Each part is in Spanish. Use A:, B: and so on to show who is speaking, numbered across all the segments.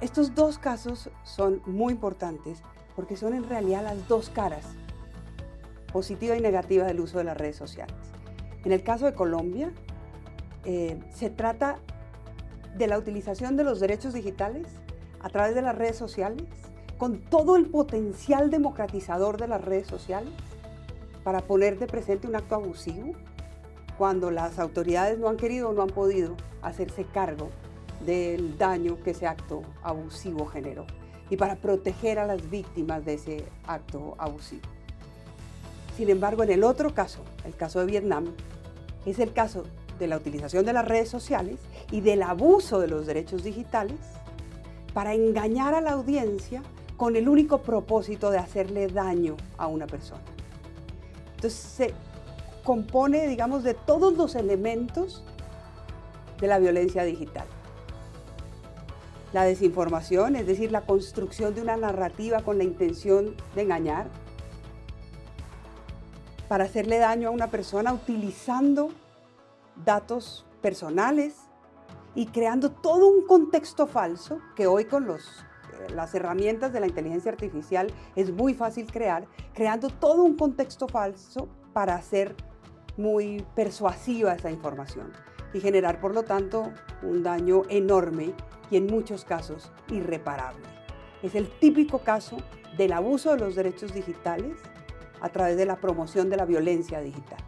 A: Estos dos casos son muy importantes porque son en realidad las dos caras, positiva y negativa, del uso de las redes sociales. En el caso de Colombia, se trata de la utilización de los derechos digitales a través de las redes sociales, con todo el potencial democratizador de las redes sociales, para poner de presente un acto abusivo, cuando las autoridades no han querido o no han podido hacerse cargo del daño que ese acto abusivo generó, y para proteger a las víctimas de ese acto abusivo. Sin embargo, en el otro caso, el caso de Vietnam, es el caso de la utilización de las redes sociales y del abuso de los derechos digitales para engañar a la audiencia con el único propósito de hacerle daño a una persona. Entonces se compone, digamos, de todos los elementos de la violencia digital. La desinformación, es decir, la construcción de una narrativa con la intención de engañar, para hacerle daño a una persona utilizando datos personales y creando todo un contexto falso que hoy con las herramientas de la inteligencia artificial es muy fácil crear, creando todo un contexto falso para hacer muy persuasiva esa información y generar, por lo tanto, un daño enorme y en muchos casos irreparable. Es el típico caso del abuso de los derechos digitales a través de la promoción de la violencia digital.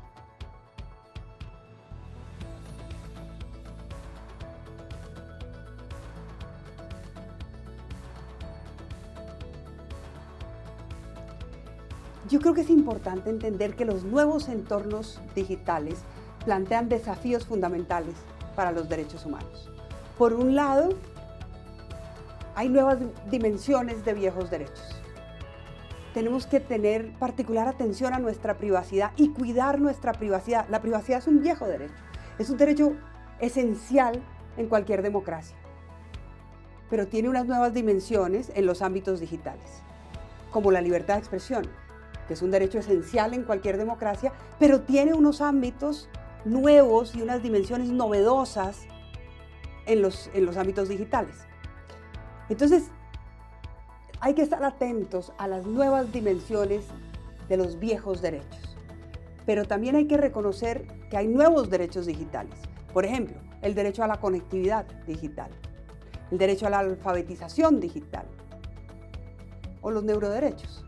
A: Yo creo que es importante entender que los nuevos entornos digitales plantean desafíos fundamentales para los derechos humanos. Por un lado, hay nuevas dimensiones de viejos derechos. Tenemos que tener particular atención a nuestra privacidad y cuidar nuestra privacidad. La privacidad es un viejo derecho, es un derecho esencial en cualquier democracia, pero tiene unas nuevas dimensiones en los ámbitos digitales, como la libertad de expresión, que es un derecho esencial en cualquier democracia, pero tiene unos ámbitos nuevos y unas dimensiones novedosas en los ámbitos digitales. Entonces, hay que estar atentos a las nuevas dimensiones de los viejos derechos, pero también hay que reconocer que hay nuevos derechos digitales. Por ejemplo, el derecho a la conectividad digital, el derecho a la alfabetización digital o los neuroderechos.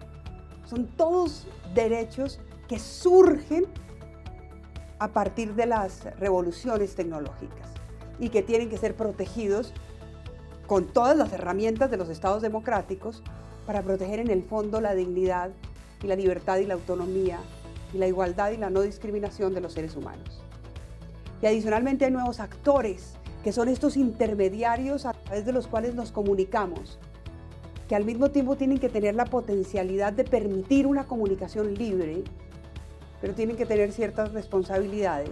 A: Son todos derechos que surgen a partir de las revoluciones tecnológicas y que tienen que ser protegidos con todas las herramientas de los estados democráticos para proteger en el fondo la dignidad y la libertad y la autonomía y la igualdad y la no discriminación de los seres humanos. Y adicionalmente hay nuevos actores que son estos intermediarios a través de los cuales nos comunicamos, que al mismo tiempo tienen que tener la potencialidad de permitir una comunicación libre, pero tienen que tener ciertas responsabilidades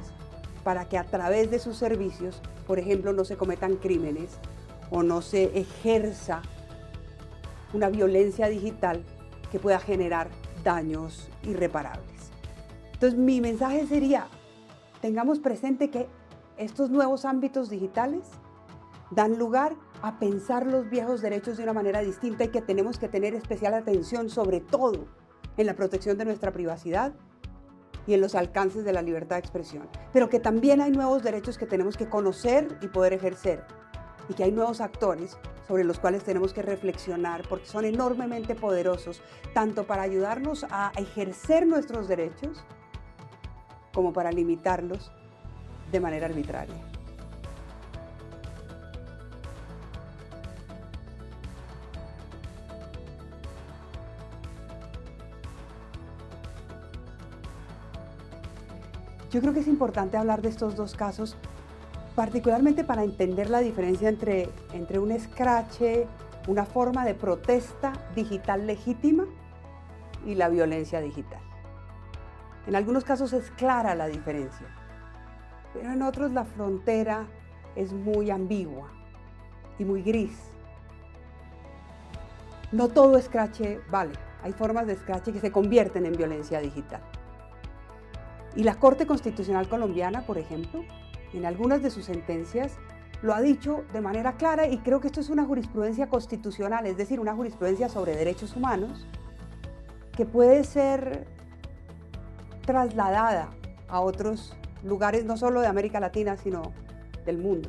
A: para que a través de sus servicios, por ejemplo, no se cometan crímenes o no se ejerza una violencia digital que pueda generar daños irreparables. Entonces, mi mensaje sería, tengamos presente que estos nuevos ámbitos digitales dan lugar a pensar los viejos derechos de una manera distinta y que tenemos que tener especial atención, sobre todo en la protección de nuestra privacidad y en los alcances de la libertad de expresión, pero que también hay nuevos derechos que tenemos que conocer y poder ejercer, y que hay nuevos actores sobre los cuales tenemos que reflexionar porque son enormemente poderosos, tanto para ayudarnos a ejercer nuestros derechos como para limitarlos de manera arbitraria. Yo creo que es importante hablar de estos dos casos, particularmente para entender la diferencia entre un escrache, una forma de protesta digital legítima y la violencia digital. En algunos casos es clara la diferencia, pero en otros la frontera es muy ambigua y muy gris. No todo escrache vale, hay formas de escrache que se convierten en violencia digital. Y la Corte Constitucional colombiana, por ejemplo, en algunas de sus sentencias lo ha dicho de manera clara y creo que esto es una jurisprudencia constitucional, es decir, una jurisprudencia sobre derechos humanos que puede ser trasladada a otros lugares, no solo de América Latina, sino del mundo.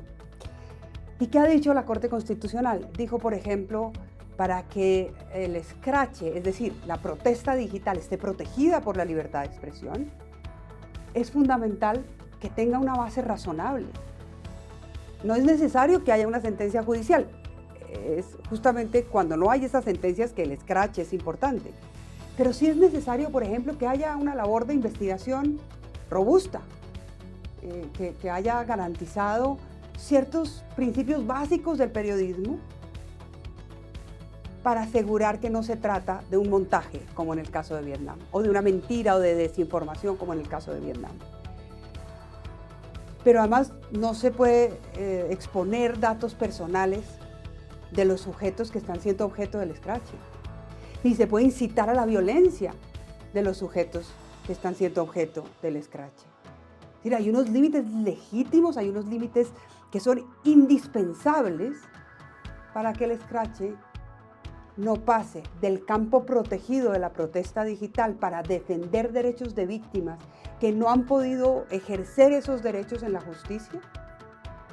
A: ¿Y qué ha dicho la Corte Constitucional? Dijo, por ejemplo, para que el escrache, es decir, la protesta digital esté protegida por la libertad de expresión, es fundamental que tenga una base razonable. No es necesario que haya una sentencia judicial. Es justamente cuando no hay esas sentencias que el escrache es importante. Pero sí es necesario, por ejemplo, que haya una labor de investigación robusta, que haya garantizado ciertos principios básicos del periodismo para asegurar que no se trata de un montaje, como en el caso de Vietnam, o de una mentira o de desinformación, como en el caso de Vietnam. Pero además no se puede exponer datos personales de los sujetos que están siendo objeto del escrache, ni se puede incitar a la violencia de los sujetos que están siendo objeto del escrache. Es decir, hay unos límites legítimos, hay unos límites que son indispensables para que el escrache no pase del campo protegido de la protesta digital para defender derechos de víctimas que no han podido ejercer esos derechos en la justicia,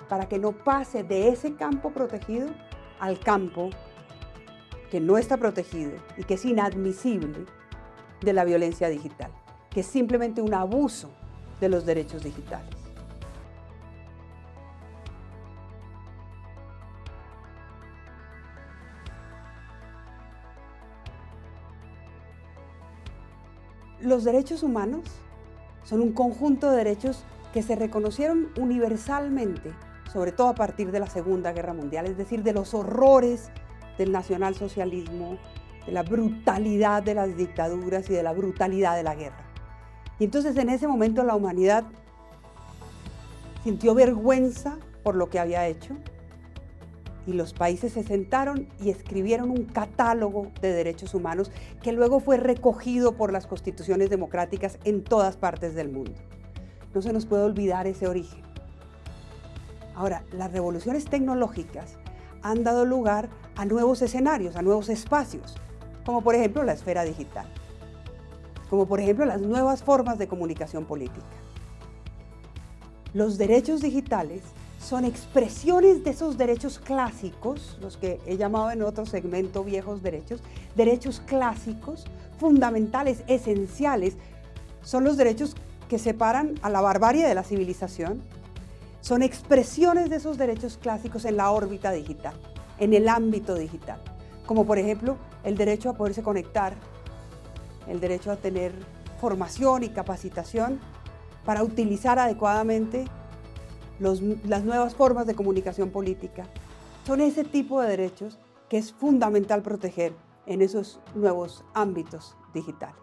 A: para que no pase de ese campo protegido al campo que no está protegido y que es inadmisible de la violencia digital, que es simplemente un abuso de los derechos digitales. Los derechos humanos son un conjunto de derechos que se reconocieron universalmente, sobre todo a partir de la Segunda Guerra Mundial, es decir, de los horrores del nacionalsocialismo, de la brutalidad de las dictaduras y de la brutalidad de la guerra. Y entonces en ese momento la humanidad sintió vergüenza por lo que había hecho y los países se sentaron y escribieron un catálogo de derechos humanos que luego fue recogido por las constituciones democráticas en todas partes del mundo. No se nos puede olvidar ese origen. Ahora, las revoluciones tecnológicas han dado lugar a nuevos escenarios, a nuevos espacios, como por ejemplo la esfera digital, como por ejemplo las nuevas formas de comunicación política. Los derechos digitales son expresiones de esos derechos clásicos, los que he llamado en otro segmento viejos derechos clásicos, fundamentales, esenciales. Son los derechos que separan a la barbarie de la civilización. Son expresiones de esos derechos clásicos en la órbita digital, en el ámbito digital, como por ejemplo el derecho a poderse conectar, el derecho a tener formación y capacitación para utilizar adecuadamente las nuevas formas de comunicación política. Son ese tipo de derechos que es fundamental proteger en esos nuevos ámbitos digitales.